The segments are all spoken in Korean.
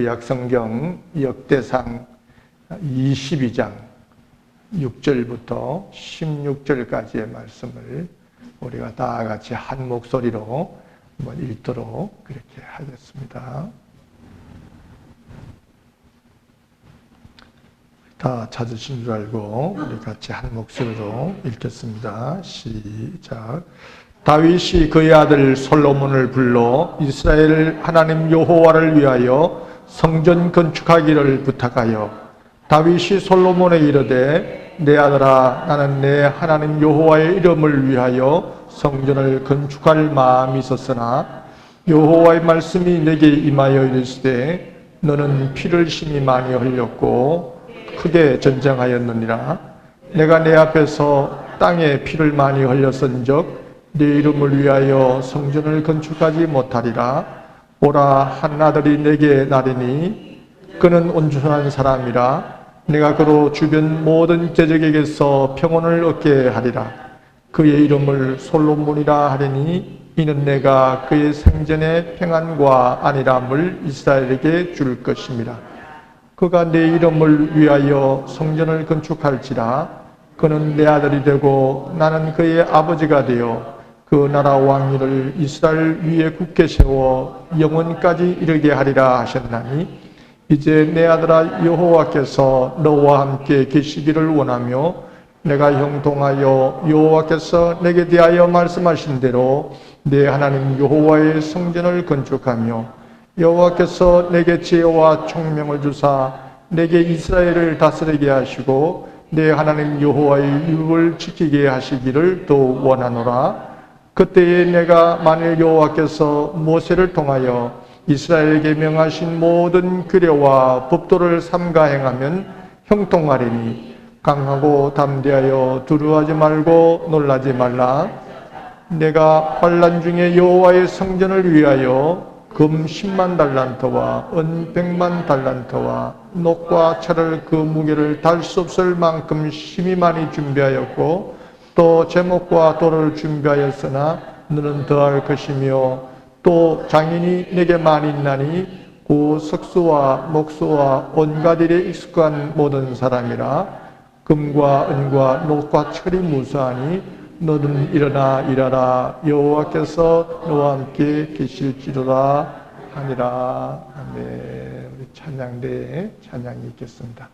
구약성경 역대상 22장 6절부터 16절까지의 말씀을 우리가 다 같이 한 목소리로 한번 읽도록 그렇게 하겠습니다. 다 찾으신 줄 알고 우리 같이 한 목소리로 읽겠습니다. 시작. 다윗이 그의 아들 솔로몬을 불러 이스라엘 하나님 여호와를 위하여 성전 건축하기를 부탁하여 다윗이 솔로몬에 이르되 내 아들아 나는 내 하나님 여호와의 이름을 위하여 성전을 건축할 마음이 있었으나 여호와의 말씀이 내게 임하여 이르시되 너는 피를 심히 많이 흘렸고 크게 전쟁하였느니라. 내가 내 앞에서 땅에 피를 많이 흘렸은즉 네 이름을 위하여 성전을 건축하지 못하리라. 보라 한 아들이 내게 나리니 그는 온전한 사람이라. 내가 그로 주변 모든 제적에게서 평온을 얻게 하리라. 그의 이름을 솔로몬이라 하리니 이는 내가 그의 생전의 평안과 안일함을 이스라엘에게 줄 것입니다. 그가 내 이름을 위하여 성전을 건축할지라. 그는 내 아들이 되고 나는 그의 아버지가 되어 그 나라 왕위를 이스라엘 위에 굳게 세워 영원까지 이르게 하리라 하셨나니 이제 내 아들아 여호와께서 너와 함께 계시기를 원하며 내가 형통하여 여호와께서 내게 대하여 말씀하신 대로 내 하나님 여호와의 성전을 건축하며 여호와께서 내게 지혜와 총명을 주사 내게 이스라엘을 다스리게 하시고 내 하나님 여호와의 율법을 지키게 하시기를 또 원하노라. 그때에 내가 만일 여호와께서 모세를 통하여 이스라엘에게 명하신 모든 규례와 법도를 삼가 행하면 형통하리니 강하고 담대하여 두려워하지 말고 놀라지 말라. 내가 환난 중에 여호와의 성전을 위하여 금 10만 달란트와 은 100만 달란트와 녹과 철을 그 무게를 달 수 없을 만큼 심히 많이 준비하였고 또 제목과 돌을 준비하였으나 너는 더할 것이며 또 장인이 내게 많이 있나니 그 석수와 목수와 온갖 일에 익숙한 모든 사람이라. 금과 은과 녹과 철이 무수하니 너는 일어나 일하라. 여호와께서 너와 함께 계실지로다 하니라. 아멘. 우리 찬양대에 찬양이 있겠습니다.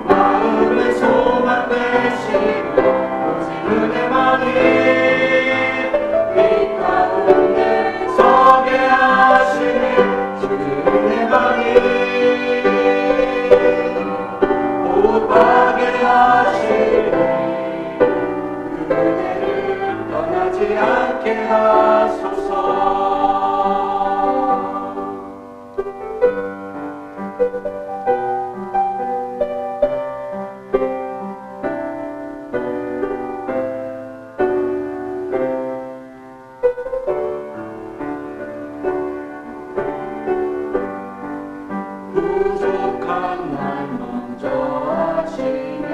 마음의 소 부족한 날 먼저 아시네.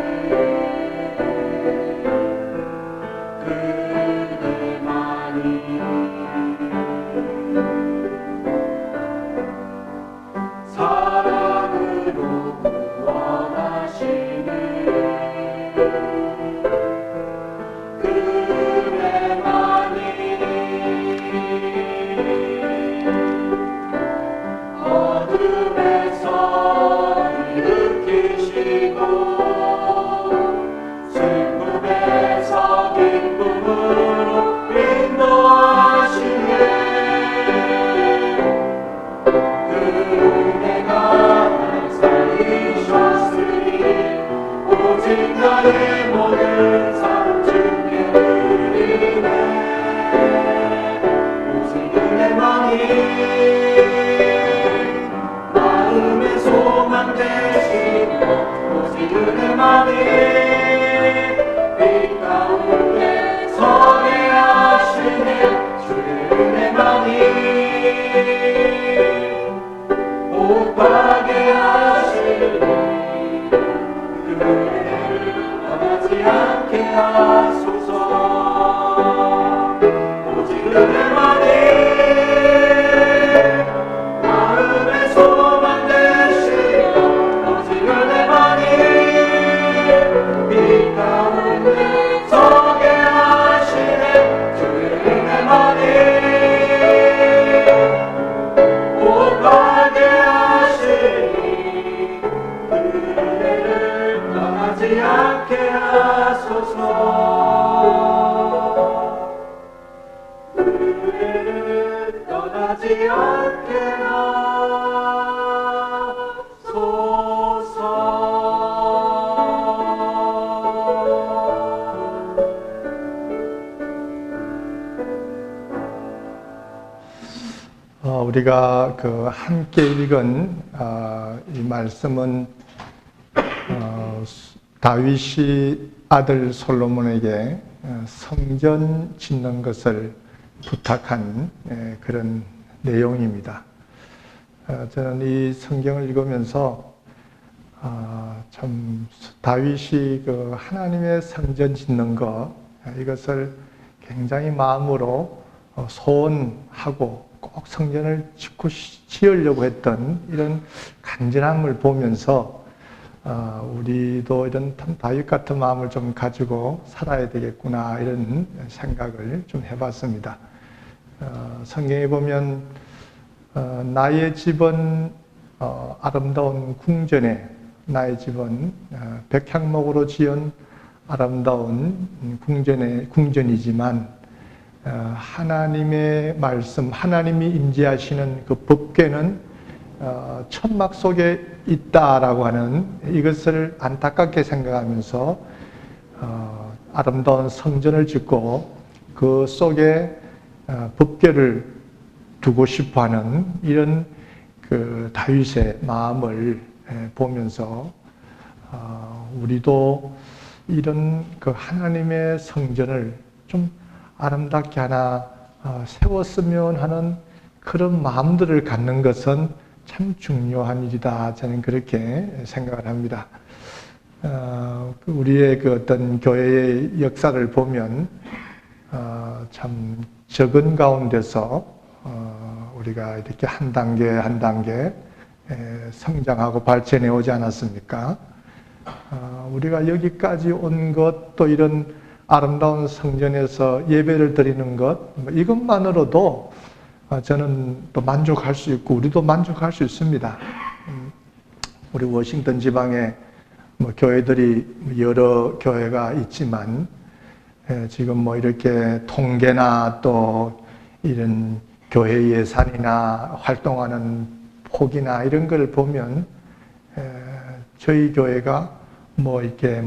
그대만이 사랑으로 구원하시네. 그대만이 어둠에서 일으키시고 슬픔에서 기쁨으로 인도하시네. 그대가 날 살리셨으니 오직 나의 모든 삶 주께 드리네. 오직 그대만이 마음의 소망 되시고 오직 그대만이 빛 가운데 서게 하시네. 주의 은혜만이 복하게 하시니 그대를 떠나지 않게 하소서. 오직 그대만이 마음의 소망 되시고 오직 그대만이 빛 가운데 서게 하시네. 주의 은혜만이 복하게 하시니 그대를 떠나지 않게 하소서. 그대를 떠나지 않게 우리가 함께 읽은 이 말씀은 다윗이 아들 솔로몬에게 성전 짓는 것을 부탁한 그런 내용입니다. 저는 이 성경을 읽으면서 참 다윗이 하나님의 성전 짓는 것 이것을 굉장히 마음으로 소원하고 꼭 성전을 지으려고 했던 이런 간절함을 보면서 우리도 이런 다윗 같은 마음을 좀 가지고 살아야 되겠구나 이런 생각을 좀 해봤습니다. 성경에 보면 나의 집은 아름다운 궁전에 나의 집은 백향목으로 지은 아름다운 궁전이지만 하나님의 말씀, 하나님이 임재하시는 그 법궤는 천막 속에 있다라고 하는 이것을 안타깝게 생각하면서 아름다운 성전을 짓고 그 속에 법궤를 두고 싶어하는 이런 그 다윗의 마음을 보면서 우리도 이런 그 하나님의 성전을 좀 아름답게 하나 세웠으면 하는 그런 마음들을 갖는 것은 참 중요한 일이다. 저는 그렇게 생각을 합니다. 우리의 그 어떤 교회의 역사를 보면 참 적은 가운데서 우리가 이렇게 한 단계 한 단계 성장하고 발전해 오지 않았습니까? 우리가 여기까지 온 것, 또 이런 아름다운 성전에서 예배를 드리는 것, 이것만으로도 저는 또 만족할 수 있고 우리도 만족할 수 있습니다. 우리 워싱턴 지방에 교회들이 여러 교회가 있지만 지금 이렇게 통계나 또 이런 교회 예산이나 활동하는 폭이나 이런 걸 보면 저희 교회가 이렇게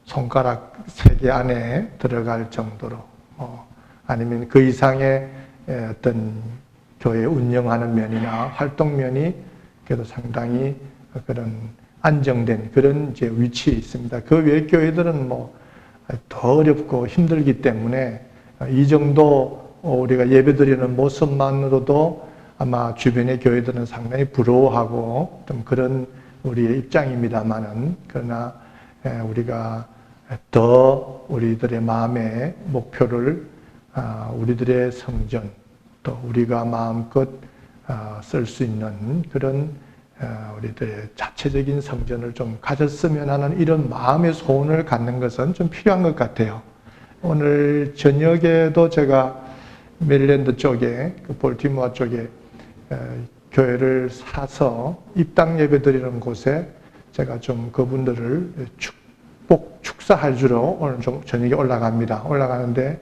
손가락 3개 안에 들어갈 정도로 아니면 그 이상의 어떤 교회 운영하는 면이나 활동 면이 그래도 상당히 그런 안정된 그런 이제 위치에 있습니다. 그 외 교회들은 뭐 더 어렵고 힘들기 때문에 이 정도 우리가 예배드리는 모습만으로도 아마 주변의 교회들은 상당히 부러워하고 좀 그런 우리의 입장입니다만은, 그러나 우리가 더 우리들의 마음의 목표를 우리들의 성전, 또 우리가 마음껏 쓸 수 있는 그런 우리들의 자체적인 성전을 좀 가졌으면 하는 이런 마음의 소원을 갖는 것은 좀 필요한 것 같아요. 오늘 저녁에도 제가 메릴랜드 쪽에, 그 볼티모어 쪽에 교회를 사서 입당 예배 드리는 곳에 제가 좀 그분들을 축사할 주로 오늘 좀 저녁에 올라갑니다. 올라가는데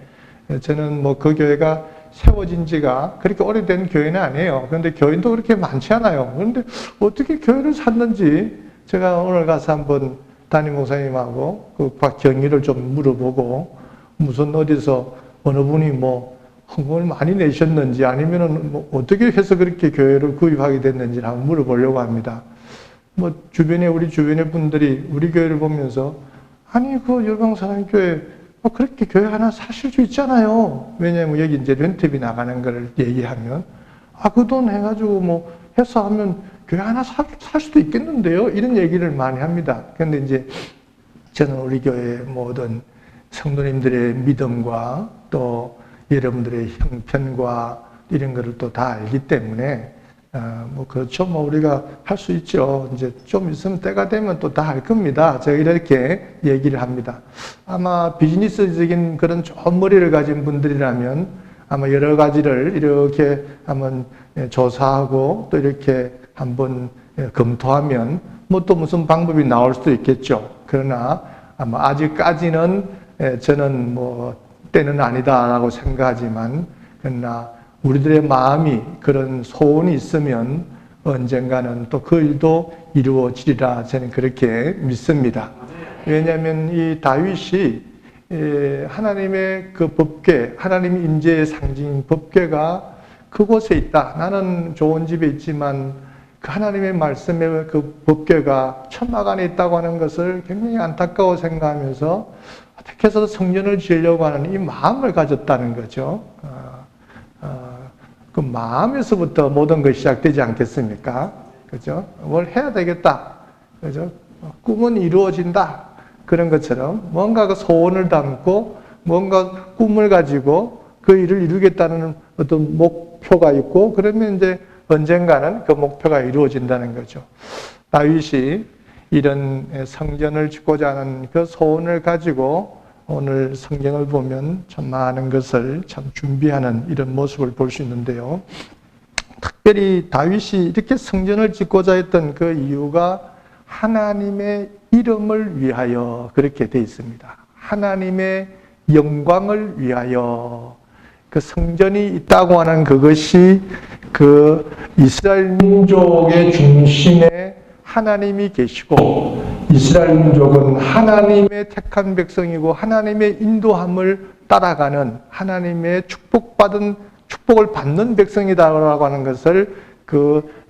저는 뭐 그 교회가 세워진 지가 그렇게 오래된 교회는 아니에요. 그런데 교인도 그렇게 많지 않아요. 그런데 어떻게 교회를 샀는지 제가 오늘 가서 한번 담임 목사님하고 그 경위를 좀 물어보고, 무슨 어디서 어느 분이 뭐 헌금을 많이 내셨는지 아니면은 뭐 어떻게 해서 그렇게 교회를 구입하게 됐는지 한번 물어보려고 합니다. 뭐 우리 주변의 분들이 우리 교회를 보면서, 아니 그 열방사랑교회 그렇게 교회 하나 사실 수 있잖아요. 왜냐하면 여기 이제 렌트비 나가는 걸 얘기하면, 그 돈 해가지고 뭐 해서 하면 교회 하나 살 수도 있겠는데요. 이런 얘기를 많이 합니다. 그런데 이제 저는 우리 교회 모든 성도님들의 믿음과 또 여러분들의 형편과 이런 거를 또 다 알기 때문에 뭐 그렇죠. 뭐 우리가 할 수 있죠. 이제 좀 있으면 때가 되면 또 다 할 겁니다. 제가 이렇게 얘기를 합니다. 아마 비즈니스적인 그런 좋은 머리를 가진 분들이라면 아마 여러 가지를 이렇게 한번 조사하고 또 이렇게 한번 검토하면 뭐 또 무슨 방법이 나올 수도 있겠죠. 그러나 아마 아직까지는 저는 뭐 때는 아니다라고 생각하지만, 그러나 우리들의 마음이 그런 소원이 있으면 언젠가는 또 그 일도 이루어지리라 저는 그렇게 믿습니다. 왜냐하면 이 다윗이 하나님의 그 법궤, 하나님의 임재의 상징인 법궤가 그곳에 있다. 나는 좋은 집에 있지만 그 하나님의 말씀의 그 법궤가 천막 안에 있다고 하는 것을 굉장히 안타까워 생각하면서 어떻게 해서 성전을 지으려고 하는 이 마음을 가졌다는 거죠. 그 마음에서부터 모든 것이 시작되지 않겠습니까? 그죠? 뭘 해야 되겠다. 그죠? 꿈은 이루어진다. 그런 것처럼 뭔가 그 소원을 담고 뭔가 꿈을 가지고 그 일을 이루겠다는 어떤 목표가 있고, 그러면 이제 언젠가는 그 목표가 이루어진다는 거죠. 다윗이 이런 성전을 짓고자 하는 그 소원을 가지고 오늘 성경을 보면 참 많은 것을 참 준비하는 이런 모습을 볼 수 있는데요. 특별히 다윗이 이렇게 성전을 짓고자 했던 그 이유가 하나님의 이름을 위하여 그렇게 되어 있습니다. 하나님의 영광을 위하여 그 성전이 있다고 하는 그것이 그 이스라엘 민족의 중심에 하나님이 계시고, 이스라엘 민족은 하나님의 택한 백성이고 하나님의 인도함을 따라가는 하나님의 축복을 받는 백성이다라고 하는 것을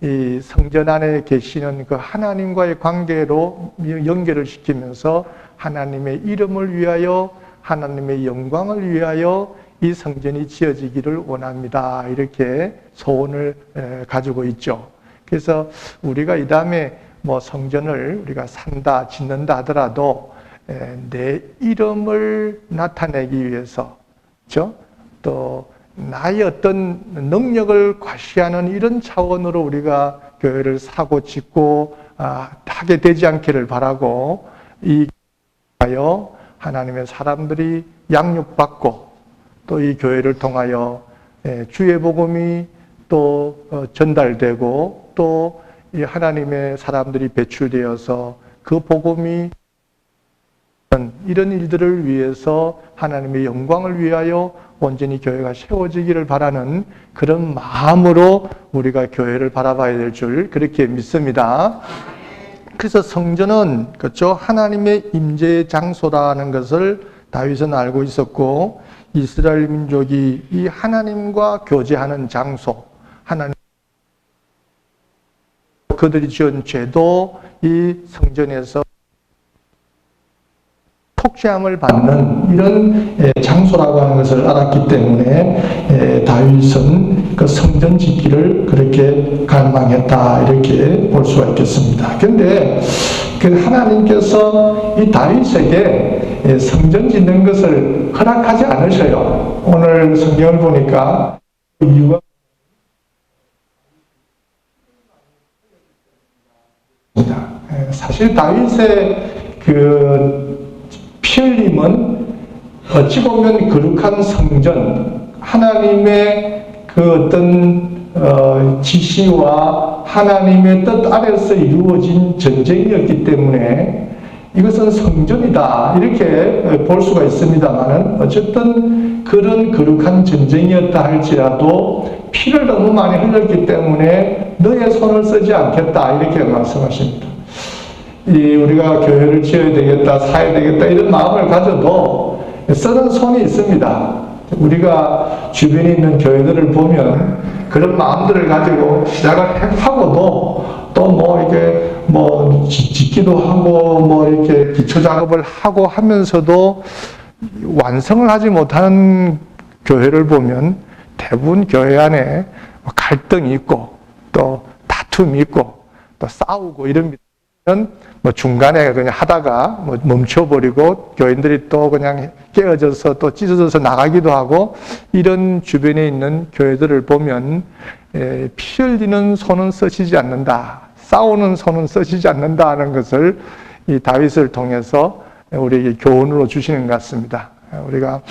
이 성전 안에 계시는 그 하나님과의 관계로 연결을 시키면서 하나님의 이름을 위하여, 하나님의 영광을 위하여 이 성전이 지어지기를 원합니다. 이렇게 소원을 가지고 있죠. 그래서 우리가 이 다음에 뭐 성전을 우리가 산다, 짓는다 하더라도 내 이름을 나타내기 위해서, 그렇죠? 또 나의 어떤 능력을 과시하는 이런 차원으로 우리가 교회를 사고 짓고 하게 되지 않기를 바라고, 이 하여 하나님의 사람들이 양육받고 또 이 교회를 통하여 주의 복음이 또 전달되고 또 이 하나님의 사람들이 배출되어서 그 복음이 이런 일들을 위해서 하나님의 영광을 위하여 온전히 교회가 세워지기를 바라는 그런 마음으로 우리가 교회를 바라봐야 될 줄 그렇게 믿습니다. 그래서 성전은 그렇죠, 하나님의 임재의 장소라는 것을 다윗은 알고 있었고, 이스라엘 민족이 이 하나님과 교제하는 장소, 하나님 그들이 지은 죄도 이 성전에서 속죄함을 받는 이런 장소라고 하는 것을 알았기 때문에 다윗은 그 성전 짓기를 그렇게 갈망했다 이렇게 볼 수가 있겠습니다. 그런데 그 하나님께서 이 다윗에게 성전 짓는 것을 허락하지 않으셔요. 오늘 성경을 보니까 이유가 사실 다윗의 그 피 흘림은 어찌 보면 거룩한 성전, 하나님의 그 어떤 지시와 하나님의 뜻 아래서 이루어진 전쟁이었기 때문에 이것은 성전이다 이렇게 볼 수가 있습니다만 어쨌든 그런 거룩한 전쟁이었다 할지라도 피를 너무 많이 흘렸기 때문에 너의 손을 쓰지 않겠다 이렇게 말씀하십니다. 우리가 교회를 지어야 되겠다, 사야 되겠다 이런 마음을 가져도 쓰는 손이 있습니다. 우리가 주변에 있는 교회들을 보면 그런 마음들을 가지고 시작을 하고도 또 뭐 이렇게 뭐 짓기도 하고 뭐 이렇게 기초 작업을 하고 하면서도 완성을 하지 못하는 교회를 보면 대부분 교회 안에 갈등이 있고 또 다툼이 있고 또 싸우고 이럽니다. 뭐 중간에 그냥 하다가 뭐 멈춰버리고 교인들이 또 그냥 깨어져서 또 찢어져서 나가기도 하고 이런 주변에 있는 교회들을 보면 피 흘리는 손은 쓰시지 않는다, 싸우는 손은 쓰시지 않는다 하는 것을 이 다윗을 통해서 우리에게 교훈으로 주시는 것 같습니다. 우리가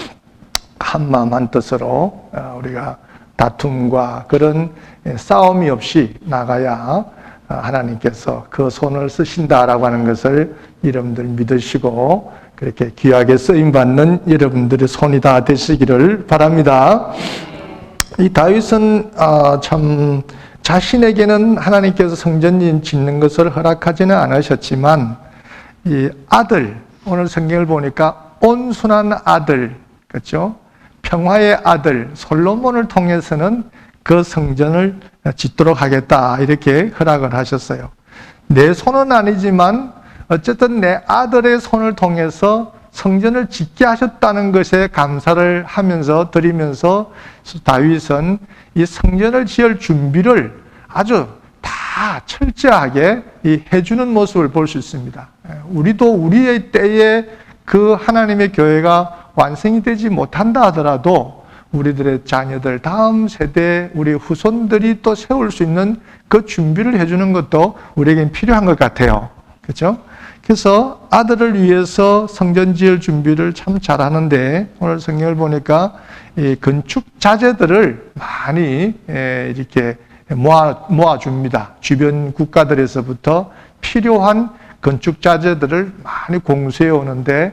한 마음 한 뜻으로 우리가 다툼과 그런 싸움이 없이 나가야 하나님께서 그 손을 쓰신다라고 하는 것을 여러분들 믿으시고 그렇게 귀하게 쓰임받는 여러분들의 손이 다 되시기를 바랍니다. 이 다윗은 참 자신에게는 하나님께서 성전 짓는 것을 허락하지는 않으셨지만 이 아들, 오늘 성경을 보니까 온순한 아들, 그렇죠? 평화의 아들 솔로몬을 통해서는 그 성전을 짓도록 하겠다 이렇게 허락을 하셨어요. 내 손은 아니지만 어쨌든 내 아들의 손을 통해서 성전을 짓게 하셨다는 것에 감사를 하면서 드리면서 다윗은 이 성전을 지을 준비를 아주 다 철저하게 해주는 모습을 볼 수 있습니다. 우리도 우리의 때에 그 하나님의 교회가 완성이 되지 못한다 하더라도 우리들의 자녀들, 다음 세대, 우리 후손들이 또 세울 수 있는 그 준비를 해주는 것도 우리에겐 필요한 것 같아요. 그렇죠? 그래서 아들을 위해서 성전 지을 준비를 참 잘하는데 오늘 성경을 보니까 이 건축 자재들을 많이 이렇게 모아줍니다. 주변 국가들에서부터 필요한 건축 자재들을 많이 공수해 오는데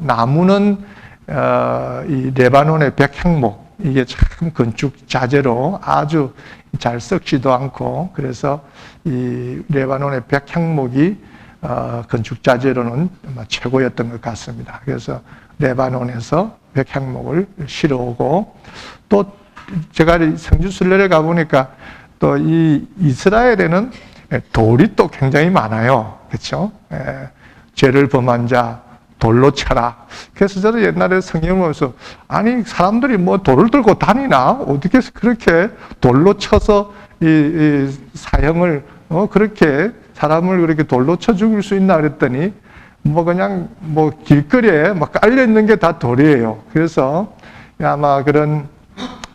나무는 이 레바논의 백향목, 이게 참 건축 자재로 아주 잘 썩지도 않고 그래서 이 레바논의 백향목이 건축 자재로는 최고였던 것 같습니다. 그래서 레바논에서 백향목을 실어오고 또 제가 성지순례를 가보니까 또 이 이스라엘에는 돌이 또 굉장히 많아요. 그렇죠? 죄를 범한 자 돌로 쳐라. 그래서 저는 옛날에 성경을 보면서 아니 사람들이 뭐 돌을 들고 다니나? 어떻게 그렇게 돌로 쳐서 이 사형을 그렇게 사람을 그렇게 돌로 쳐 죽일 수 있나 그랬더니 뭐 그냥 뭐 길거리에 막 깔려 있는 게 다 돌이에요. 그래서 아마 그런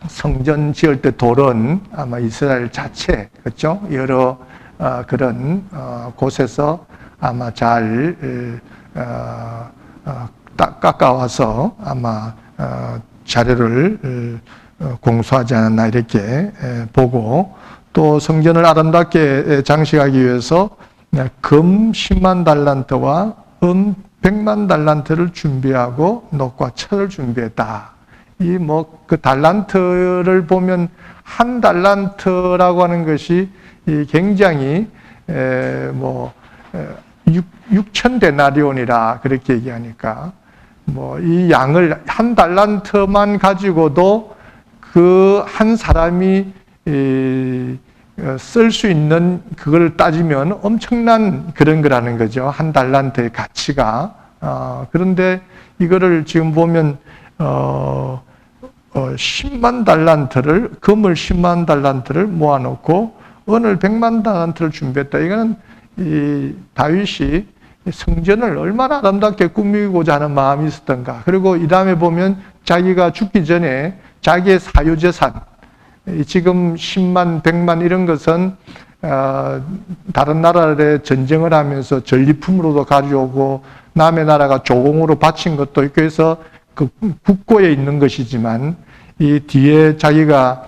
성전 지을 때 돌은 아마 이스라엘 자체 그렇죠? 여러 그런 곳에서 아마 잘 깎아와서 아마 자료를 공수하지 않았나 이렇게 보고 또 성전을 아름답게 장식하기 위해서 금 10만 달란트와 은 100만 달란트를 준비하고 녹과 철을 준비했다. 이 뭐 그 달란트를 보면 한 달란트라고 하는 것이 굉장히 6천 데나리온이라 그렇게 얘기하니까 뭐 이 양을 한 달란트만 가지고도 그 한 사람이 쓸 수 있는 그걸 따지면 엄청난 그런 거라는 거죠. 한 달란트의 가치가. 그런데 이거를 지금 보면 10만 달란트를, 금을 10만 달란트를 모아놓고 은을 100만 달란트를 준비했다. 이거는 이 다윗이 성전을 얼마나 아름답게 꾸미고자 하는 마음이 있었던가. 그리고 이 다음에 보면 자기가 죽기 전에 자기의 사유재산, 지금 10만, 100만 이런 것은 다른 나라에 전쟁을 하면서 전리품으로도 가져오고 남의 나라가 조공으로 바친 것도 있고 해서 그 국고에 있는 것이지만 이 뒤에 자기가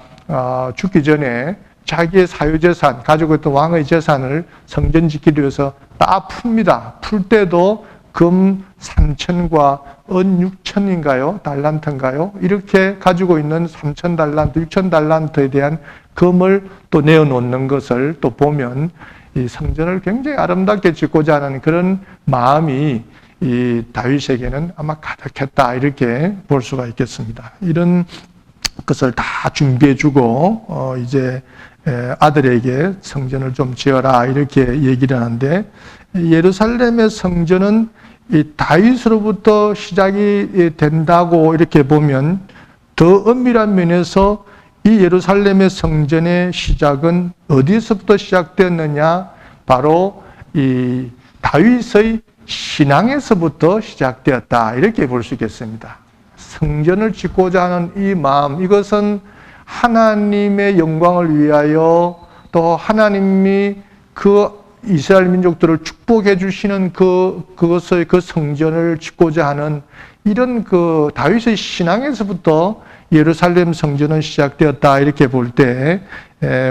죽기 전에 자기의 사유재산, 가지고 있던 왕의 재산을 성전 지키기 위해서 다 풉니다. 풀 때도 금 3천과 은 6천인가요? 달란트인가요? 이렇게 가지고 있는 3천 달란트, 6천 달란트에 대한 금을 또 내어놓는 것을 또 보면 이 성전을 굉장히 아름답게 짓고자 하는 그런 마음이 이 다윗에게는 아마 가득했다, 이렇게 볼 수가 있겠습니다. 이런 것을 다 준비해주고 이제 아들에게 성전을 좀 지어라, 이렇게 얘기를 하는데, 예루살렘의 성전은 이 다윗으로부터 시작이 된다고 이렇게 보면 더 엄밀한 면에서 이 예루살렘의 성전의 시작은 어디서부터 시작되었느냐? 바로 이 다윗의 신앙에서부터 시작되었다, 이렇게 볼 수 있겠습니다. 성전을 짓고자 하는 이 마음, 이것은 하나님의 영광을 위하여, 또 하나님이 그 이스라엘 민족들을 축복해 주시는 그것의 그 성전을 짓고자 하는 이런 그 다윗의 신앙에서부터 예루살렘 성전은 시작되었다, 이렇게 볼 때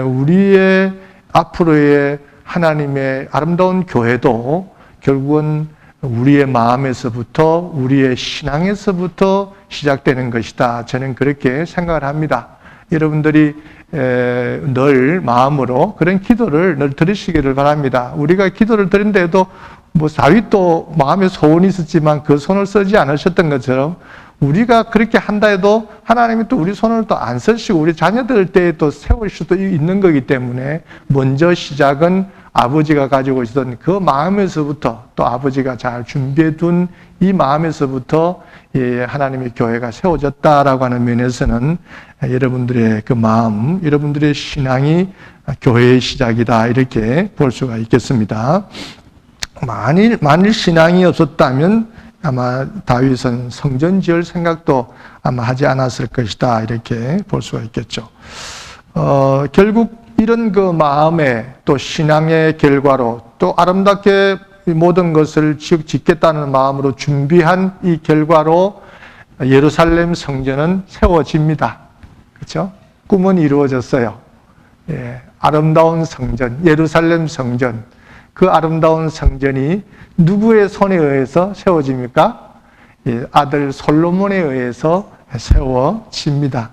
우리의 앞으로의 하나님의 아름다운 교회도 결국은 우리의 마음에서부터, 우리의 신앙에서부터 시작되는 것이다. 저는 그렇게 생각을 합니다. 여러분들이 늘 마음으로 그런 기도를 늘 드리시기를 바랍니다. 우리가 기도를 드린데도 뭐 다윗도 마음에 소원이 있었지만 그 손을 쓰지 않으셨던 것처럼 우리가 그렇게 한다 해도 하나님이 또 우리 손을 또 안 쓰시고 우리 자녀들 때에 또 세울 수도 있는 거기 때문에 먼저 시작은 아버지가 가지고 있었던 그 마음에서부터, 또 아버지가 잘 준비해 둔 이 마음에서부터 하나님의 교회가 세워졌다라고 하는 면에서는 여러분들의 그 마음, 여러분들의 신앙이 교회의 시작이다, 이렇게 볼 수가 있겠습니다. 만일 신앙이 없었다면 아마 다윗은 성전 지을 생각도 아마 하지 않았을 것이다, 이렇게 볼 수가 있겠죠. 결국 이런 그 마음의 또 신앙의 결과로 또 아름답게 모든 것을 짓겠다는 마음으로 준비한 이 결과로 예루살렘 성전은 세워집니다. 그렇죠? 꿈은 이루어졌어요. 예, 아름다운 성전, 예루살렘 성전. 그 아름다운 성전이 누구의 손에 의해서 세워집니까? 예, 아들 솔로몬에 의해서 세워집니다.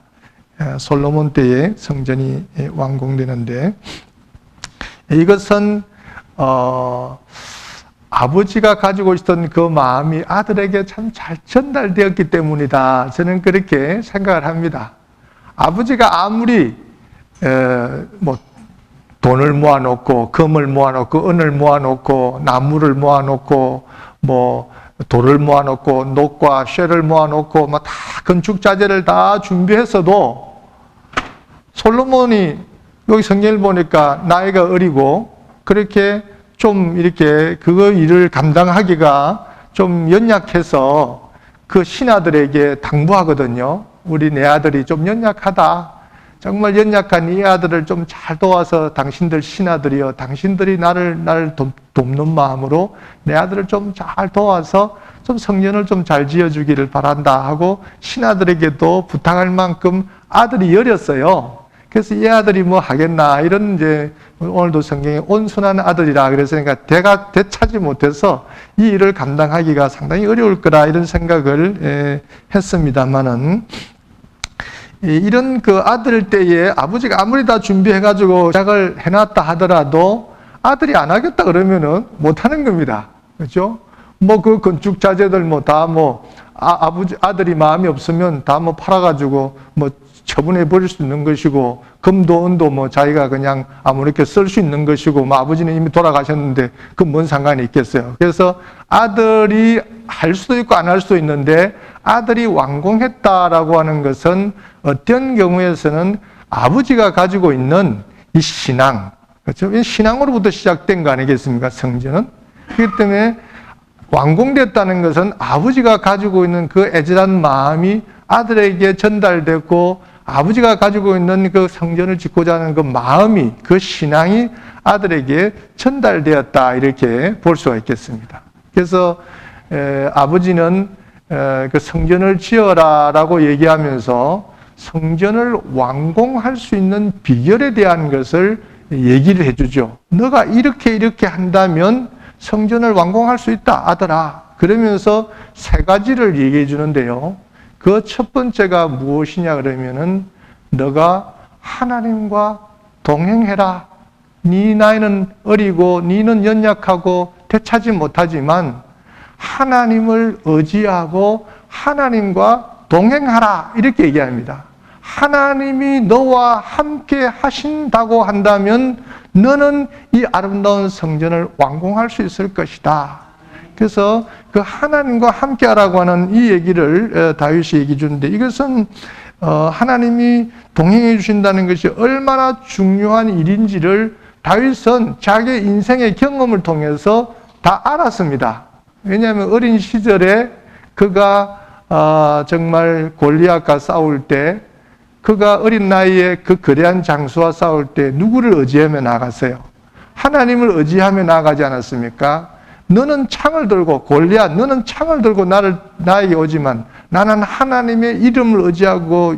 솔로몬 때에 성전이 완공되는데, 이것은 아버지가 가지고 있었던 그 마음이 아들에게 참 잘 전달되었기 때문이다. 저는 그렇게 생각을 합니다. 아버지가 아무리 뭐 돈을 모아놓고 금을 모아놓고 은을 모아놓고 나무를 모아놓고 뭐 돌을 모아놓고 녹과 쇠를 모아놓고 뭐 다 건축 자재를 다 준비했어도 솔로몬이 여기 성경을 보니까 나이가 어리고 그렇게 좀 이렇게 그 일을 감당하기가 좀 연약해서 그 신하들에게 당부하거든요. 우리 내 아들이 좀 연약하다. 정말 연약한 이 아들을 좀 잘 도와서 당신들 신하들이여, 당신들이 나를 돕는 마음으로 내 아들을 좀 잘 도와서 좀 성전을 좀 잘 지어주기를 바란다 하고 신하들에게도 부탁할 만큼 아들이 여렸어요. 그래서 이 아들이 뭐 하겠나, 이런 이제 오늘도 성경에 온순한 아들이라 그랬으니까 되찾지 못해서 이 일을 감당하기가 상당히 어려울 거라, 이런 생각을 했습니다만은, 이런 그 아들 때에 아버지가 아무리 다 준비해가지고 시작을 해놨다 하더라도 아들이 안 하겠다 그러면은 못 하는 겁니다. 그렇죠? 뭐 그 건축 자재들 뭐 다 뭐 아들이 마음이 없으면 다 뭐 팔아가지고 뭐 처분해 버릴 수 있는 것이고, 금도 은도 뭐 자기가 그냥 아무렇게 쓸 수 있는 것이고 뭐 아버지는 이미 돌아가셨는데 그 뭔 상관이 있겠어요. 그래서 아들이 할 수도 있고 안 할 수도 있는데 아들이 완공했다라고 하는 것은 어떤 경우에서는 아버지가 가지고 있는 이 신앙, 그렇죠? 이 신앙으로부터 시작된 거 아니겠습니까? 성전은. 그렇기 때문에 완공됐다는 것은 아버지가 가지고 있는 그 애절한 마음이 아들에게 전달됐고 아버지가 가지고 있는 그 성전을 짓고자 하는 그 마음이, 그 신앙이 아들에게 전달되었다 이렇게 볼 수가 있겠습니다. 그래서 아버지는 그 성전을 지어라라고 얘기하면서 성전을 완공할 수 있는 비결에 대한 것을 얘기를 해주죠. 너가 이렇게 한다면 성전을 완공할 수 있다, 아들아. 그러면서 세 가지를 얘기해 주는데요. 그 첫 번째가 무엇이냐 그러면은 너가 하나님과 동행해라. 네 나이는 어리고 네는 연약하고 되찾지 못하지만 하나님을 의지하고 하나님과 동행하라 이렇게 얘기합니다. 하나님이 너와 함께 하신다고 한다면 너는 이 아름다운 성전을 완공할 수 있을 것이다. 그래서 그 하나님과 함께하라고 하는 이 얘기를 다윗이 얘기해 주는데 이것은 하나님이 동행해 주신다는 것이 얼마나 중요한 일인지를 다윗은 자기 인생의 경험을 통해서 다 알았습니다. 왜냐하면 어린 시절에 그가 정말 골리앗과 싸울 때 그가 어린 나이에 그 거대한 장수와 싸울 때 누구를 의지하며 나갔어요? 하나님을 의지하며 나가지 않았습니까? 너는 창을 들고 골리앗 너는 창을 들고 나에게 오지만 나는 하나님의 이름을 의지하고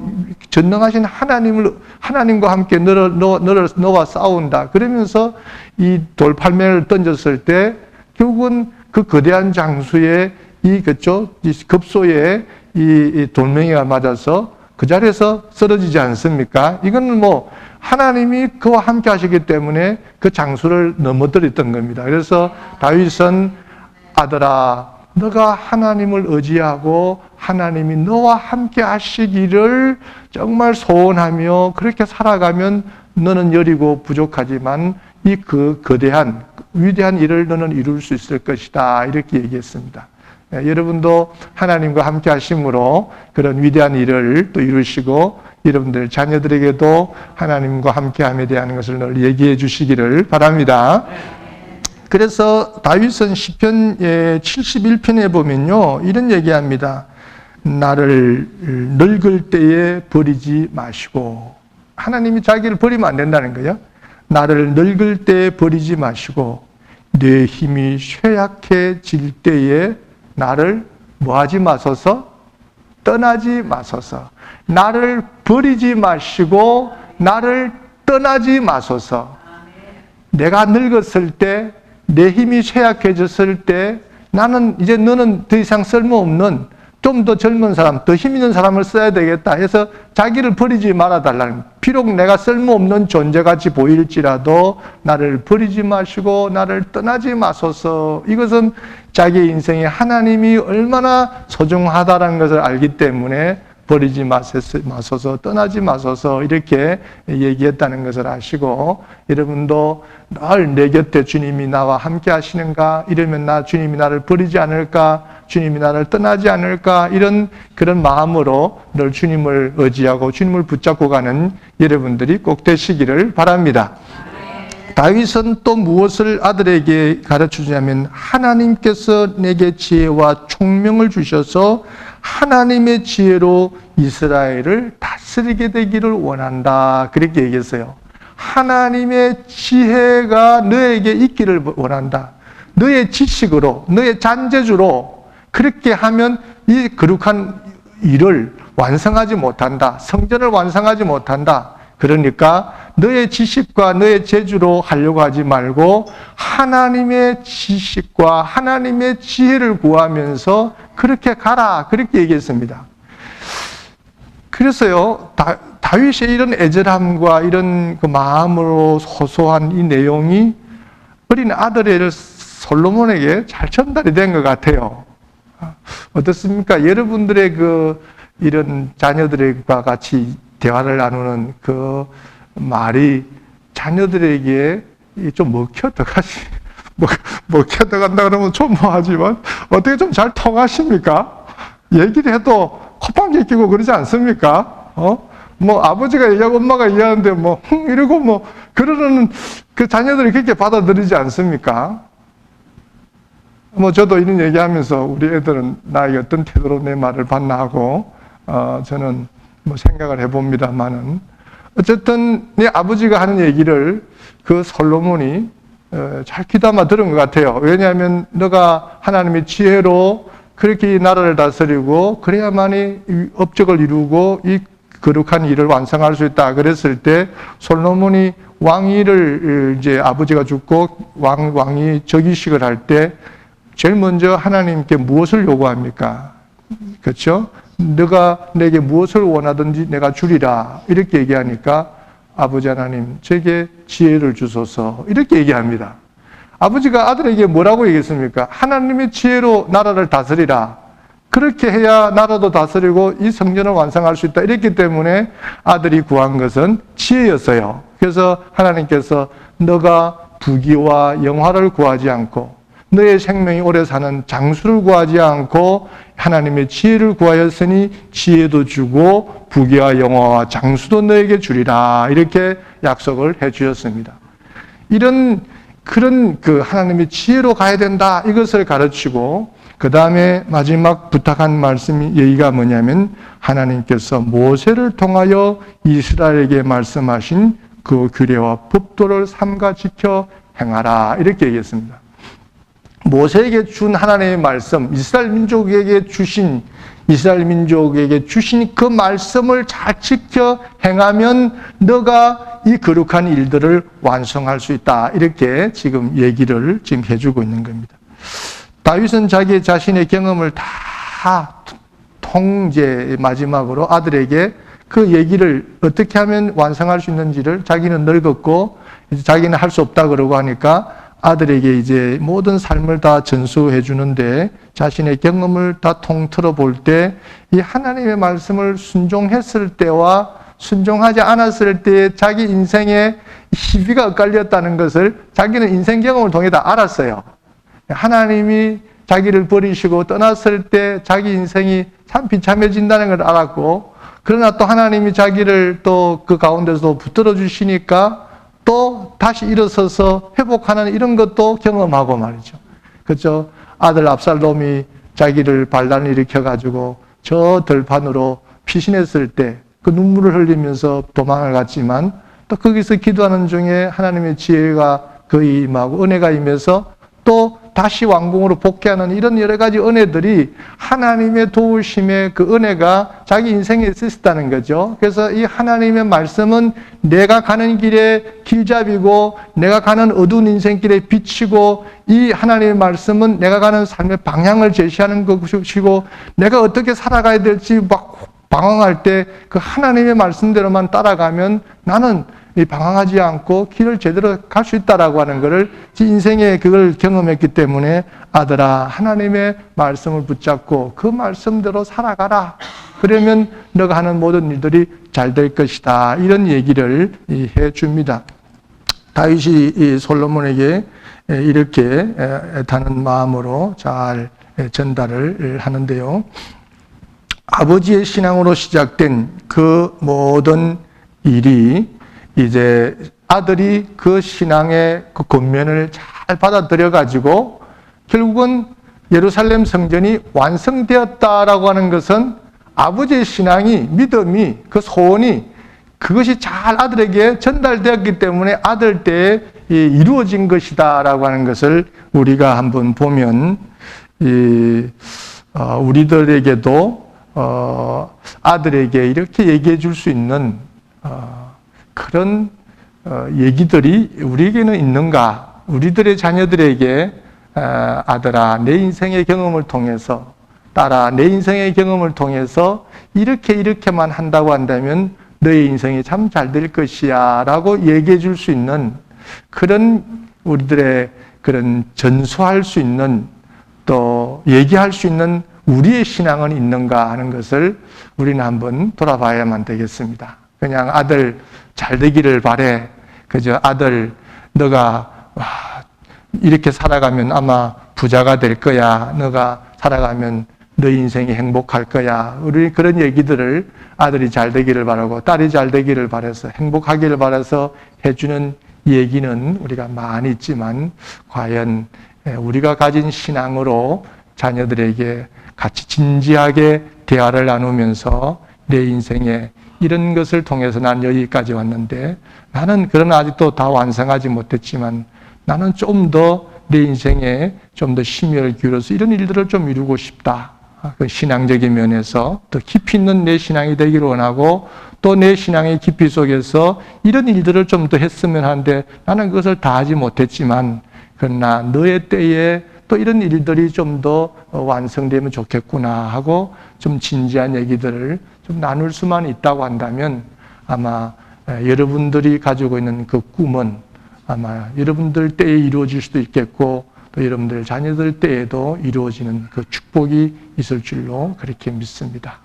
전능하신 하나님과 함께 너와 싸운다. 그러면서 이 돌팔매를 던졌을 때 결국은 그 거대한 장수의 이 급소에 이 돌멩이가 맞아서 그 자리에서 쓰러지지 않습니까? 이건 뭐 하나님이 그와 함께 하시기 때문에 그 장수를 넘어뜨렸던 겁니다. 그래서 다윗은 아들아 너가 하나님을 의지하고 하나님이 너와 함께 하시기를 정말 소원하며 그렇게 살아가면 너는 여리고 부족하지만 이 그 거대한 위대한 일을 너는 이룰 수 있을 것이다 이렇게 얘기했습니다. 여러분도 하나님과 함께 하심으로 그런 위대한 일을 또 이루시고 여러분들 자녀들에게도 하나님과 함께함에 대한 것을 늘 얘기해 주시기를 바랍니다. 그래서 다윗은 시편 71편에 보면요 이런 얘기합니다. 나를 늙을 때에 버리지 마시고 하나님이 자기를 버리면 안 된다는 거예요. 나를 늙을 때에 버리지 마시고 내 힘이 쇠약해질 때에 나를 뭐하지 마소서? 떠나지 마소서. 나를 버리지 마시고 나를 떠나지 마소서. 내가 늙었을 때, 내 힘이 쇠약해졌을 때 나는 이제 너는 더 이상 쓸모없는 좀 더 젊은 사람, 더 힘 있는 사람을 써야 되겠다 해서 자기를 버리지 말아달라는, 비록 내가 쓸모없는 존재같이 보일지라도 나를 버리지 마시고 나를 떠나지 마소서. 이것은 자기 인생에 하나님이 얼마나 소중하다는 것을 알기 때문에 버리지 마소서, 떠나지 마소서 이렇게 얘기했다는 것을 아시고 여러분도 늘 내 곁에 주님이 나와 함께 하시는가? 이러면 주님이 나를 버리지 않을까? 주님이 나를 떠나지 않을까? 이런 그런 마음으로 늘 주님을 의지하고 주님을 붙잡고 가는 여러분들이 꼭 되시기를 바랍니다. 다윗은 또 무엇을 아들에게 가르쳐주냐면 하나님께서 내게 지혜와 총명을 주셔서 하나님의 지혜로 이스라엘을 다스리게 되기를 원한다. 그렇게 얘기했어요. 하나님의 지혜가 너에게 있기를 원한다. 너의 지식으로, 너의 잔재주로 그렇게 하면 이 거룩한 일을 완성하지 못한다. 성전을 완성하지 못한다. 그러니까 너의 지식과 너의 재주로 하려고 하지 말고 하나님의 지식과 하나님의 지혜를 구하면서 그렇게 가라. 그렇게 얘기했습니다. 그래서요, 다윗의 이런 애절함과 이런 그 마음으로 호소한 이 내용이 어린 아들의 솔로몬에게 잘 전달이 된 것 같아요. 어떻습니까? 여러분들의 이런 자녀들과 같이 대화를 나누는 말이 자녀들에게 좀 먹혀 들어간다 그러면 좀 뭐하지만 어떻게 좀 잘 통하십니까? 얘기를 해도 콧방귀 끼고 그러지 않습니까? 뭐 아버지가 얘기하고 엄마가 얘기하는데 뭐 이러고 뭐 그러는 그 자녀들이 그렇게 받아들이지 않습니까? 뭐 저도 이런 얘기하면서 우리 애들은 나에게 어떤 태도로 내 말을 받나 하고 저는 뭐 생각을 해봅니다만은 어쨌든 네 아버지가 하는 얘기를 그 솔로몬이 잘 귀담아 들은 것 같아요. 왜냐하면 너가 하나님의 지혜로 그렇게 이 나라를 다스리고 그래야만이 이 업적을 이루고 이 거룩한 일을 완성할 수 있다. 그랬을 때 솔로몬이 왕위를 이제 아버지가 죽고 왕이 즉위식을 할 때 제일 먼저 하나님께 무엇을 요구합니까? 그렇죠? 너가 내게 무엇을 원하든지 내가 주리라. 이렇게 얘기하니까 아버지 하나님 제게 지혜를 주소서. 이렇게 얘기합니다. 아버지가 아들에게 뭐라고 얘기했습니까? 하나님의 지혜로 나라를 다스리라. 그렇게 해야 나라도 다스리고 이 성전을 완성할 수 있다. 이랬기 때문에 아들이 구한 것은 지혜였어요. 그래서 하나님께서 너가 부귀와 영화를 구하지 않고 너의 생명이 오래 사는 장수를 구하지 않고 하나님의 지혜를 구하였으니 지혜도 주고 부귀와 영화와 장수도 너에게 주리라. 이렇게 약속을 해 주셨습니다. 그런 그 하나님의 지혜로 가야 된다. 이것을 가르치고 그 다음에 마지막 부탁한 말씀이 얘기가 뭐냐면 하나님께서 모세를 통하여 이스라엘에게 말씀하신 그 규례와 법도를 삼가 지켜 행하라. 이렇게 얘기했습니다. 모세에게 준 하나님의 말씀, 이스라엘 민족에게 주신 그 말씀을 잘 지켜 행하면 너가 이 거룩한 일들을 완성할 수 있다. 이렇게 지금 얘기를 지금 해주고 있는 겁니다. 다윗은 자기 자신의 경험을 다 통제 마지막으로 아들에게 그 얘기를 어떻게 하면 완성할 수 있는지를 자기는 늙었고 이제 자기는 할 수 없다 그러고 하니까 아들에게 이제 모든 삶을 다 전수해 주는데 자신의 경험을 다 통틀어 볼 때 이 하나님의 말씀을 순종했을 때와 순종하지 않았을 때 자기 인생에 시비가 엇갈렸다는 것을 자기는 인생 경험을 통해 다 알았어요. 하나님이 자기를 버리시고 떠났을 때 자기 인생이 참 비참해진다는 걸 알았고 그러나 또 하나님이 자기를 또 그 가운데서 붙들어 주시니까 또 다시 일어서서 회복하는 이런 것도 경험하고 말이죠. 그렇죠? 아들 압살롬이 자기를 반란을 일으켜가지고 저 들판으로 피신했을 때 그 눈물을 흘리면서 도망을 갔지만 또 거기서 기도하는 중에 하나님의 지혜가 거의 임하고 은혜가 임해서 또 다시 왕궁으로 복귀하는 이런 여러 가지 은혜들이 하나님의 도우심의 그 은혜가 자기 인생에 있었다는 거죠. 그래서 이 하나님의 말씀은 내가 가는 길에 길잡이고 내가 가는 어두운 인생길에 비치고 이 하나님의 말씀은 내가 가는 삶의 방향을 제시하는 것이고 내가 어떻게 살아가야 될지 막 방황할 때 그 하나님의 말씀대로만 따라가면 나는 방황하지 않고 길을 제대로 갈 수 있다라고 하는 것을 인생에 그걸 경험했기 때문에 아들아 하나님의 말씀을 붙잡고 그 말씀대로 살아가라. 그러면 너가 하는 모든 일들이 잘 될 것이다. 이런 얘기를 해 줍니다. 다윗이 솔로몬에게 이렇게 애타는 마음으로 잘 전달을 하는데요. 아버지의 신앙으로 시작된 그 모든 일이 이제 아들이 그 신앙의 그 권면을 잘 받아들여 가지고 결국은 예루살렘 성전이 완성되었다라고 하는 것은 아버지의 신앙이 믿음이 그 소원이 그것이 잘 아들에게 전달되었기 때문에 아들 때에 이루어진 것이다라고 하는 것을 우리가 한번 보면 우리들에게도 아들에게 이렇게 얘기해 줄 수 있는 그런 얘기들이 우리에게는 있는가? 우리들의 자녀들에게 아들아 내 인생의 경험을 통해서 딸아 내 인생의 경험을 통해서 이렇게만 한다고 한다면 너의 인생이 참 잘 될 것이야 라고 얘기해 줄 수 있는 그런 우리들의 그런 전수할 수 있는 또 얘기할 수 있는 우리의 신앙은 있는가 하는 것을 우리는 한번 돌아봐야만 되겠습니다. 그냥 아들 잘 되기를 바래. 그저 아들 너가 이렇게 살아가면 아마 부자가 될 거야. 너가 살아가면 너 인생이 행복할 거야. 우리 그런 얘기들을 아들이 잘 되기를 바라고 딸이 잘 되기를 바라서 행복하기를 바라서 해주는 얘기는 우리가 많이 있지만 과연 우리가 가진 신앙으로 자녀들에게 같이 진지하게 대화를 나누면서 내 인생에 이런 것을 통해서 난 여기까지 왔는데 나는 그러나 아직도 다 완성하지 못했지만 나는 좀 더 내 인생에 좀 더 심혈을 기울여서 이런 일들을 좀 이루고 싶다. 그 신앙적인 면에서 더 깊이 있는 내 신앙이 되기를 원하고 또 내 신앙의 깊이 속에서 이런 일들을 좀 더 했으면 하는데 나는 그것을 다 하지 못했지만 그러나 너의 때에 또 이런 일들이 좀 더 완성되면 좋겠구나 하고 좀 진지한 얘기들을 좀 나눌 수만 있다고 한다면 아마 여러분들이 가지고 있는 그 꿈은 아마 여러분들 때에 이루어질 수도 있겠고 또 여러분들 자녀들 때에도 이루어지는 그 축복이 있을 줄로 그렇게 믿습니다.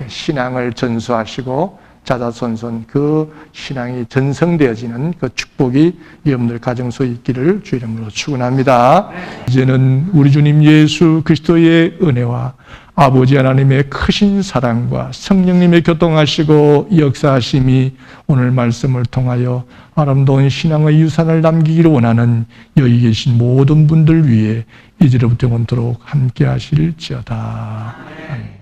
신앙을 전수하시고 자자손손 그 신앙이 전성되어지는 그 축복이 여러분들 가정 속에 있기를 주 이름으로 축원합니다. 이제는 우리 주님 예수 그리스도의 은혜와 아버지 하나님의 크신 사랑과 성령님의 교통하시고 역사하심이 오늘 말씀을 통하여 아름다운 신앙의 유산을 남기기를 원하는 여기 계신 모든 분들 위해 이제로부터 영원토록 함께 하실지어다. 아멘.